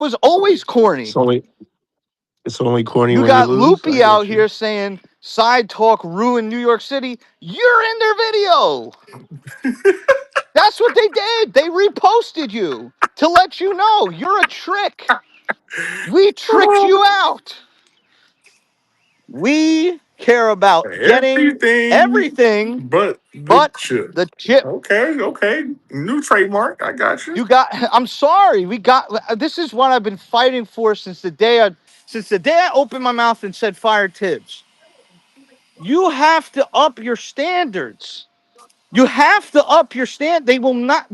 was always It's corny. only it's only corny You when you got lose. I Loopy out get here you. saying side talk ruined New York City. You're in their video. That's what they did. They reposted you to let you know you're a trick. We tricked you out. We care about getting Everything everything but the but chip. the chip. Okay, okay. New trademark. I got you. You got. I'm sorry. We got. This is what I've been fighting for since the day I opened my mouth and said fire Tibbs. You have to up your standards. You have to up your stand. They will not.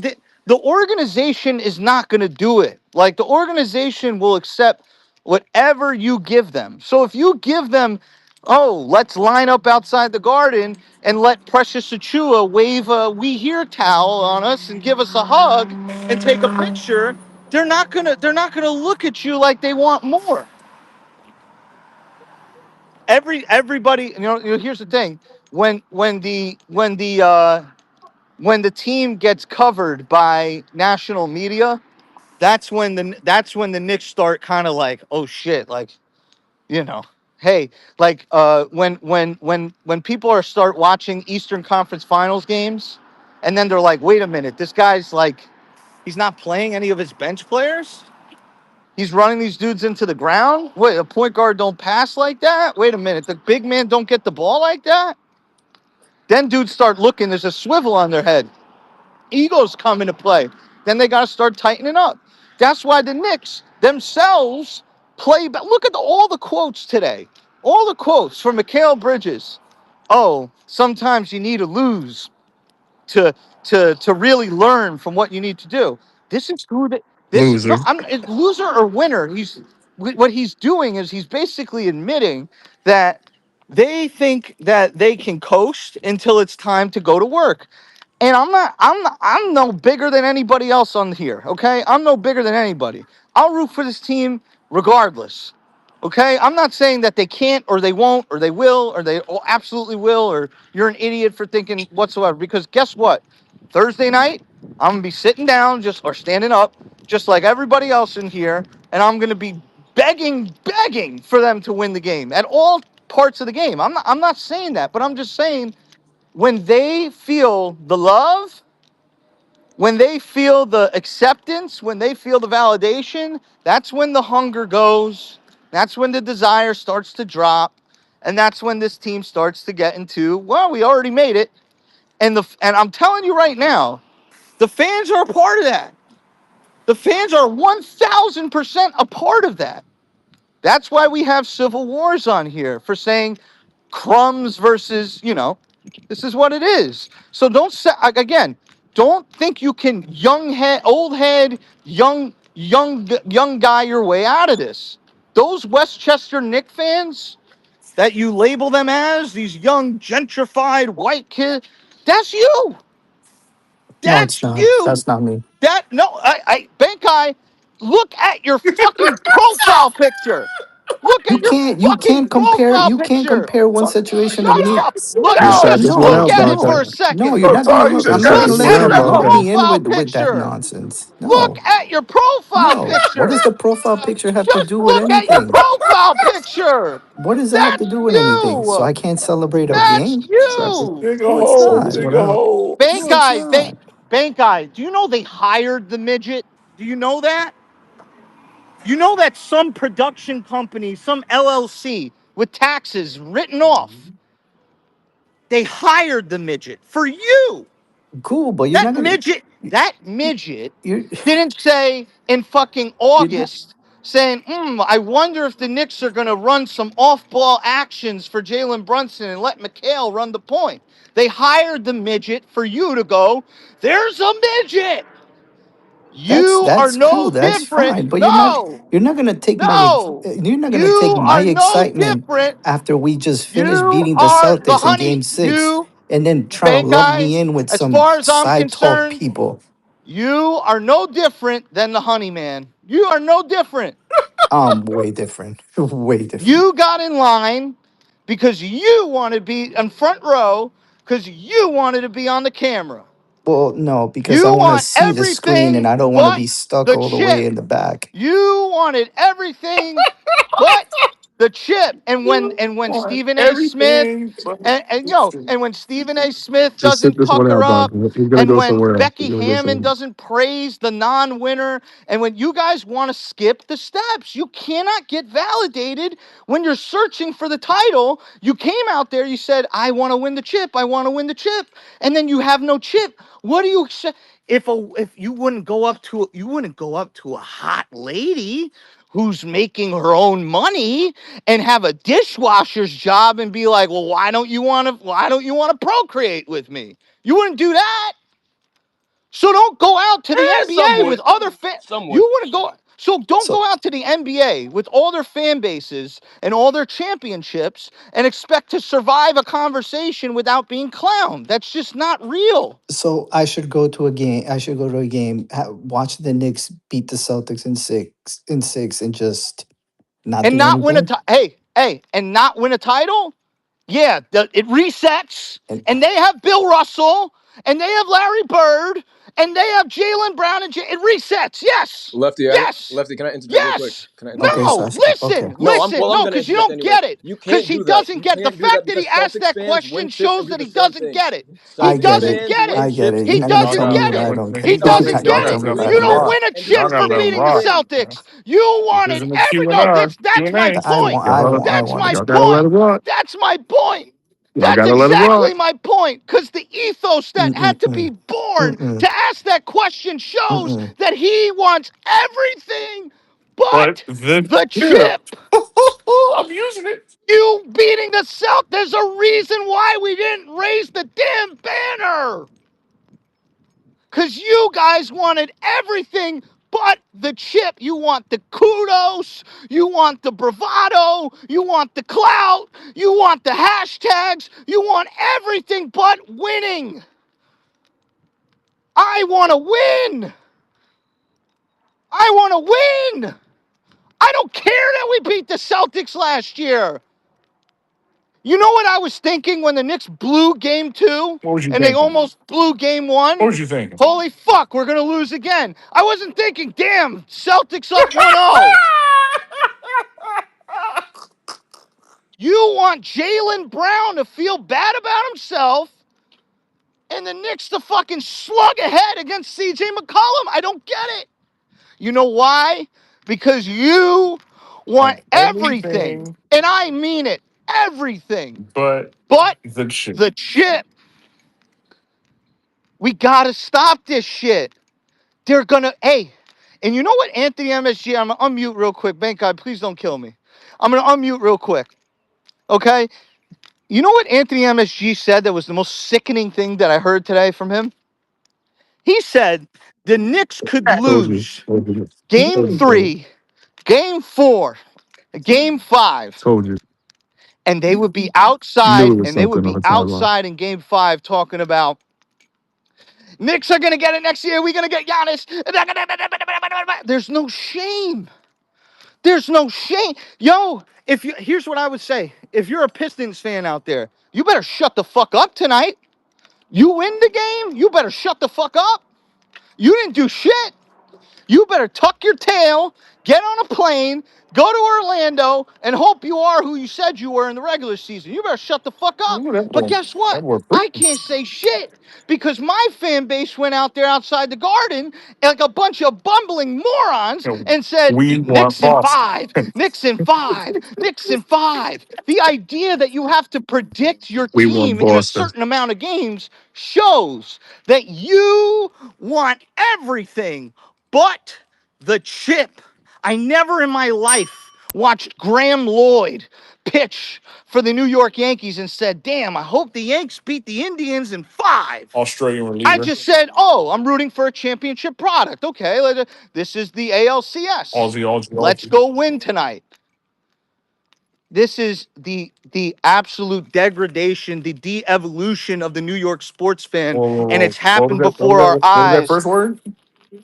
The organization is not going to do it. Like the organization will accept whatever you give them. So if you give them, oh, let's line up outside the garden and let Precious Achua wave a "We Here" towel on us and give us a hug and take a picture, they're not gonna look at you like they want more. Everybody, here's the thing. When the team gets covered by national media, that's when the Knicks start kind of like, oh shit, like, you know, hey, like when people are start watching Eastern Conference Finals games, and then they're like, wait a minute, this guy's like, he's not playing any of his bench players. He's running these dudes into the ground. Wait, a point guard don't pass like that. Wait a minute, the big man don't get the ball like that. Then dudes start looking. There's a swivel on their head. Egos come into play. Then they got to start tightening up. That's why the Knicks themselves play. But look at all the quotes today. All the quotes from Mikal Bridges. Oh, sometimes you need to lose to to really learn from what you need to do. This is who the, this no, Loser. I'm it's loser or winner. What he's doing is he's basically admitting that they think that they can coast until it's time to go to work. And I'm no bigger than anybody else on here, okay? I'm no bigger than anybody. I'll root for this team regardless. Okay? I'm not saying that they can't or they won't or they will or they absolutely will or you're an idiot for thinking whatsoever because guess what? Thursday night, I'm going to be sitting down just or standing up just like everybody else in here and I'm going to be begging for them to win the game at all parts of the game. I'm not saying that, but I'm just saying when they feel the love, when they feel the acceptance, when they feel the validation, that's when the hunger goes. That's when the desire starts to drop. And that's when this team starts to get into, well, we already made it. And I'm telling you right now, the fans are a part of that. The fans are 1,000% a part of that. That's why we have civil wars on here for saying crumbs versus, this is what it is. So don't say again, don't think you can old head, young guy your way out of this. Those Westchester Knick fans that you label them as these young gentrified white kids, that's you. No, it's That's not. you. That's not me. That no, Benkai, look at your fucking profile picture. Look at your fucking profile You can't picture. compare one situation of Shut me. up. Look, You just no, had just to point look No, out, at it for no, a Bonta. no, second. you're not gonna You look. I'm just not had Look to gonna let point you at out, your lump Bonta. me in profile with that picture. nonsense. Look No, at your profile no. What does picture. the profile picture have to Just do with look at your anything? profile picture. What does that have to That's do with anything? So you. I can't celebrate a That's game? you. Dig a No, it's hole. not. Dig a hole. Bank No, it's guy, not. do you know they hired the midget? Do you know that? You know that some production company, some LLC with taxes written off, they hired the midget for you. Cool, but you're That not gonna. midget, that midget You're didn't say in fucking you're not. August saying, I wonder if the Knicks are going to run some off-ball actions for Jalen Brunson and let McHale run the point. They hired the midget for you to go, there's a midget. You are That's no cool. That's different. fine. But No, you're not gonna take no. you're not gonna take You my are no excitement different. after we just finished You beating the are the Celtics in honey. game six You, and then trying to bank lump guy, me in with as some far as I'm side talk concerned, people. you are no different than the honey man. You are no different. Way different. Way different. You got in line because you wanted to be in front row because you wanted to be on the camera. Well, no, because I You want to want see the screen and everything I don't want to but be stuck the all the way chip. in the back. You wanted everything but the chip. And when On Stephen A. Smith everything. But and when Stephen A. Smith just sit doesn't this one pucker out, Doc. up, He's gonna and go when somewhere else. He's Becky gonna go Hammond somewhere. doesn't praise the non-winner, and when you guys want to skip the steps, you cannot get validated when you're searching for the title. You came out there, you said, I want to win the chip, I want to win the chip, and then you have no chip. What do you say? If you wouldn't go up to a hot lady who's making her own money and have a dishwasher's job and be like, well, why don't you want to procreate with me? You wouldn't do that. So don't go out to the Some NBA with would. other Some You would. want to go. So don't So go out to the NBA with all their fan bases and all their championships and expect to survive a conversation without being clowned. That's just not real. so I should go to a game. I should go to a game, watch the Knicks beat the Celtics in six and just not And do not win a anything. title. And not win a title. Yeah, it resets, And and they have Bill Russell, and they have Larry Bird, and they have Jalen Brown, and it resets. Yes, yes, Lefty, can I interject real quick? yes. Can I okay, interject real so No, quick? okay. listen, No, I'm listen, well. I'm no, gonna because you interject don't anyway. get it. You Because can't he do that. doesn't You get the can't do that fact that he because asked Celtics that fans win question chips shows and do that the he same doesn't thing. get it. He I Celtics get doesn't it. fans get it. win I get chips it. You're He and not do the gonna doesn't tell same me get what it. I thing. don't He get. You're Celtics doesn't not gonna get y'all tell it. me gotta what let I You don't him don't get. rock. win a Y'all chip gotta for let him beating the rock. Celtics. You wanted There's in the every Q and no. R. That's Q and A. my I point. want. I want. I That's want my it. Y'all gotta let point. him rock. That's my point. Y'all That's gotta let him rock. exactly my point. Because the ethos that had to be Mm-mm-mm. born Mm-mm. to ask that question shows Mm-mm. that he wants everything But but the the chip. chip. I'm using it. You beating the Celtics. There's a reason why we didn't raise the damn banner. Because you guys wanted everything but the chip. You want the kudos. You want the bravado. You want the clout. You want the hashtags. You want everything but winning. I want to win. I want to win. I don't care that we beat the Celtics last year. You know what I was thinking when the Knicks blew game two What was you and they thinking? almost blew game What one? was you thinking? Holy fuck, we're going to lose again. I wasn't thinking, damn, Celtics up 1-0. You want Jalen Brown to feel bad about himself and the Knicks to fucking slug ahead against CJ McCollum. I don't get it. You know why? Because you On want everything, everything and I mean it, everything, but but the chip. the chip. We got to stop this shit. They're going to, hey, and you know what, Anthony MSG, I'm going to unmute real quick. Thank God, please don't kill me. I'm going to unmute real quick, okay? You know what Anthony MSG said that was the most sickening thing that I heard today from him? He said the Knicks could Told you. lose Told you. game Told you. 3, game 4, game 5, Told you. and they would be You knew outside, it was and they would something on be the timeline. outside in game 5 talking about Knicks are going to get it next year. We're going to get Giannis. There's no shame. There's no shame. Yo, here's what I would say. If you're a Pistons fan out there, you better shut the fuck up tonight. You win the game, you better shut the fuck up. You didn't do shit. You better tuck your tail, get on a plane, go to Orlando, and hope you are who you said you were in the regular season. You better shut the fuck up. Ooh, that But boy. guess That what? boy. I can't say shit because my fan base went out there outside the garden like a bunch of bumbling morons and said, We want Knicks in Boston. 5, Knicks in 5, Knicks in 5. The idea that you have to predict your We want team in a Boston. certain amount of games shows that you want everything but the chip. I never in my life watched Graham Lloyd pitch for the New York Yankees and said, damn, I hope the Yanks beat the Indians in 5. Australian I reliever. just said, oh, I'm rooting for a championship product. Okay, this is the ALCS. Aussie, Aussie, Let's Aussie. go win tonight. This is the absolute degradation, the de-evolution of the New York sports fan, Whoa, whoa, and whoa. it's happened before our What was that eyes. first word?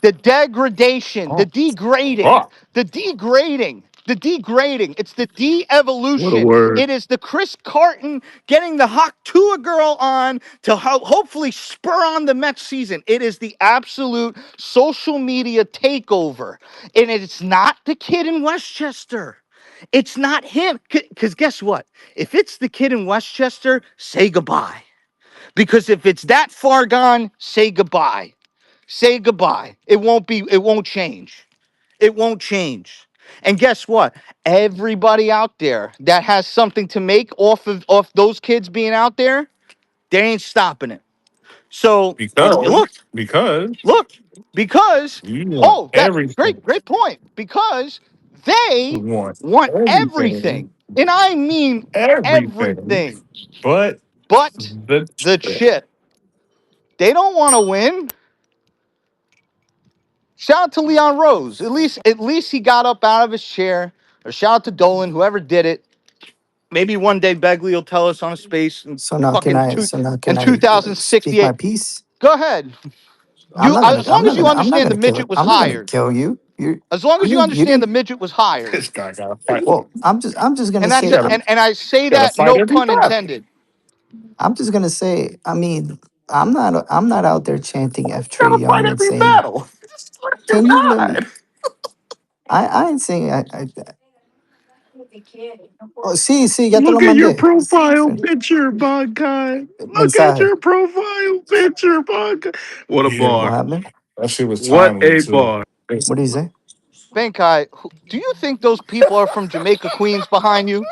The degradation, the Oh, degrading, fuck. the degrading. the degrading. It's the What a de-evolution. word. It is the Chris Carton getting the hawk to a girl on to hopefully spur on the Mets season. It is the absolute social media takeover. And it's not the kid in Westchester. It's not him. Because guess what? If it's the kid in Westchester, say goodbye. Because if it's that far gone, say goodbye. Say goodbye. It won't change. It won't change. And guess what? Everybody out there that has something to make off those kids being out there, they ain't stopping it. So Because, look, because look, because you want oh, that everything. great point. Because You they want want everything, everything, and I mean everything, everything, but but the the chip. chip. They don't want to win. Shout out to Leon Rose. At least he got up out of his chair. Or shout out to Dolan, whoever did it. Maybe one day Begley will tell us on a space and So now can fucking I? two So now in can I speak my 2068. piece? Go ahead. I'm not gonna. As I'm long as not you gonna. I'm not understand the gonna kill midget it. was I'm not gonna hired. kill you. You. As long as you You understand the didn't. midget was hired. This guy got to fight. Well, I'm just gonna And that's You say. it. gotta, And I say gotta that fight no every pun battle. intended. I'm just gonna say. I mean, I'm not. I'm not out there chanting F Trey Gotta fight Young and every saying, battle. Just like your "Can you let me?" God. I ain't saying. Oh, sí, ya te lo Look at your mandé. profile picture, bug guy. Look at Mensaje. your profile picture, bug guy. What a Yeah, what bar. happened? That shit was What timely a too. bar. What do you say? Benkai, do you think those people are from Jamaica, Queens behind you?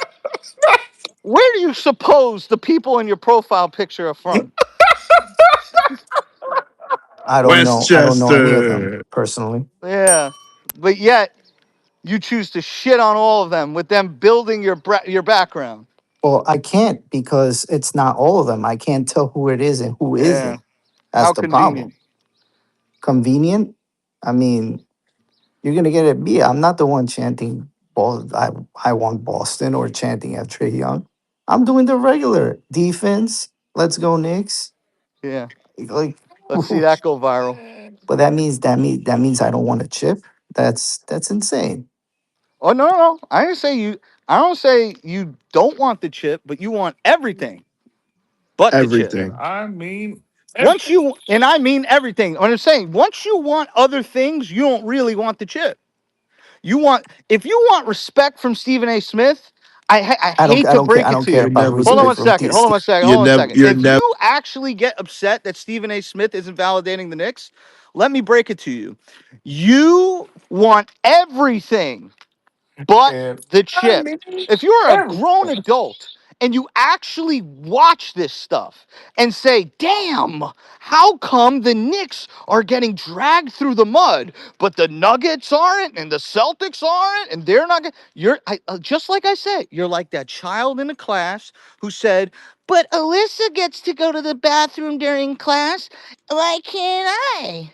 Where do you suppose the people in your profile picture are from? I don't know. I don't know any of them Westchester. personally. Yeah. But yet you choose to shit on all of them with them building your background. Well, I can't because it's not all of them. I can't tell who it is and who Yeah. isn't. That's How the problem. convenient. Convenient. I mean, you're gonna get it. Me, I'm not the one chanting ball. I want Boston or chanting at Trey Young. I'm doing the regular defense. Let's go Knicks. Yeah. Like, Let's see that go viral. but that means I don't want a chip. That's insane. Oh no, no, no. I don't say you don't want the chip, but you want everything but the chip. Everything. I mean, Once you and I mean everything. What I'm saying, once you want other things, you don't really want the chip. You want if you want respect from Stephen A. Smith, I hate I to don't care. I break it don't to care you're you. about never Hold on gonna. respect one from second. Hold on one second. You're Hold on one never. second. You're If never. you actually get upset that Stephen A. Smith isn't validating the Knicks, let me break it to you. You want everything but And the I chip. mean, If you're a grown everything. adult and you actually watch this stuff and say, damn, how come the Knicks are getting dragged through the mud, but the Nuggets aren't and the Celtics aren't and they're not, just like I said, you're like that child in a class who said, but Alyssa gets to go to the bathroom during class. Why can't I?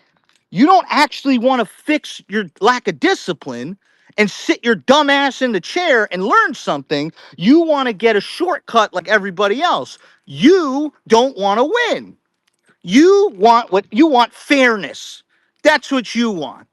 You don't actually want to fix your lack of discipline and sit your dumb ass in the chair and learn something. You want to get a shortcut like everybody else. You don't want to win. You want fairness. That's what you want.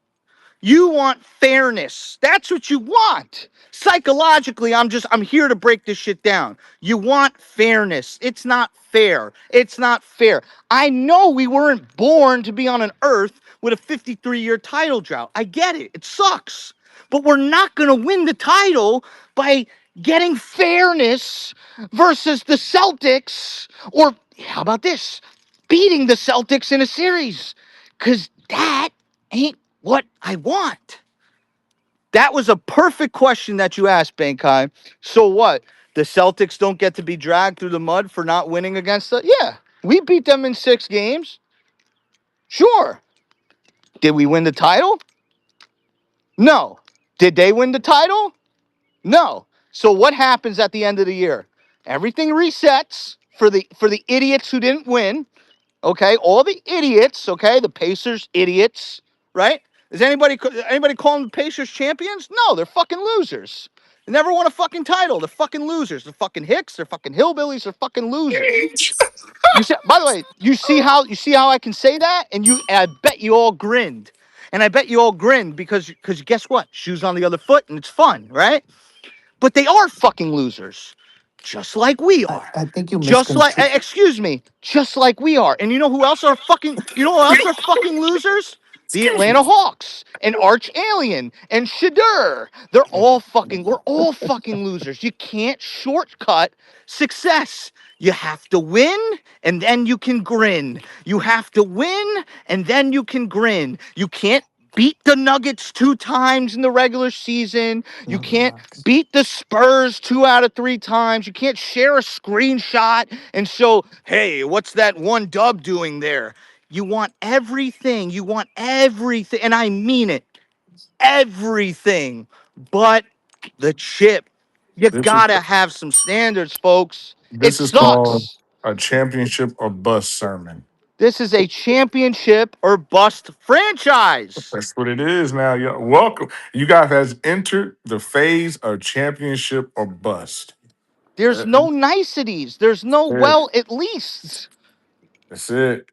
You want fairness. That's what you want. Psychologically, I'm here to break this shit down. You want fairness. It's not fair. It's not fair. I know we weren't born to be on an earth with a 53-year title drought. I get it. It sucks. But we're not going to win the title by getting fairness versus the Celtics or how about this? Beating the Celtics in a series. Cuz that ain't what I want. That was a perfect question that you asked, Bankai. So what? The Celtics don't get to be dragged through the mud for not winning against us? Yeah. We beat them in 6 games. Sure. Did we win the title? No. Did they win the title? No. So what happens at the end of the year? Everything resets for the idiots who didn't win. Okay, all the idiots. Okay, the Pacers idiots, right? Is anybody calling the Pacers champions? No, they're fucking losers. They never won a fucking title. They're fucking losers. They're fucking hicks. They're fucking hillbillies. They're fucking losers. You see, by the way, you see how I can say that, and I bet you all grinned, And I bet you all grin because guess what? Shoes on the other foot and it's fun, right? But they are fucking losers, just like we are. I think you Just like, misconstrue. excuse me, just like we are. And you know who else are fucking, you know who else are fucking losers? The Excuse me. Atlanta Hawks and Arch Alien and Shadur. We're all fucking losers. You can't shortcut success. You have to win and then you can grin. You have to win and then you can grin. You can't beat the Nuggets 2 times in the regular season. You No, can't relax. beat the Spurs 2 out of 3 times. You can't share a screenshot and show, hey, what's that one dub doing there? You want everything. You want everything. And I mean it. Everything but the chip. You This is gotta have some standards, folks. It this is called sucks. a championship or bust sermon. This is a championship or bust franchise. That's what it is now. Welcome. You guys has entered the phase of championship or bust. There's That's no niceties. There's no it. well, at least. That's it.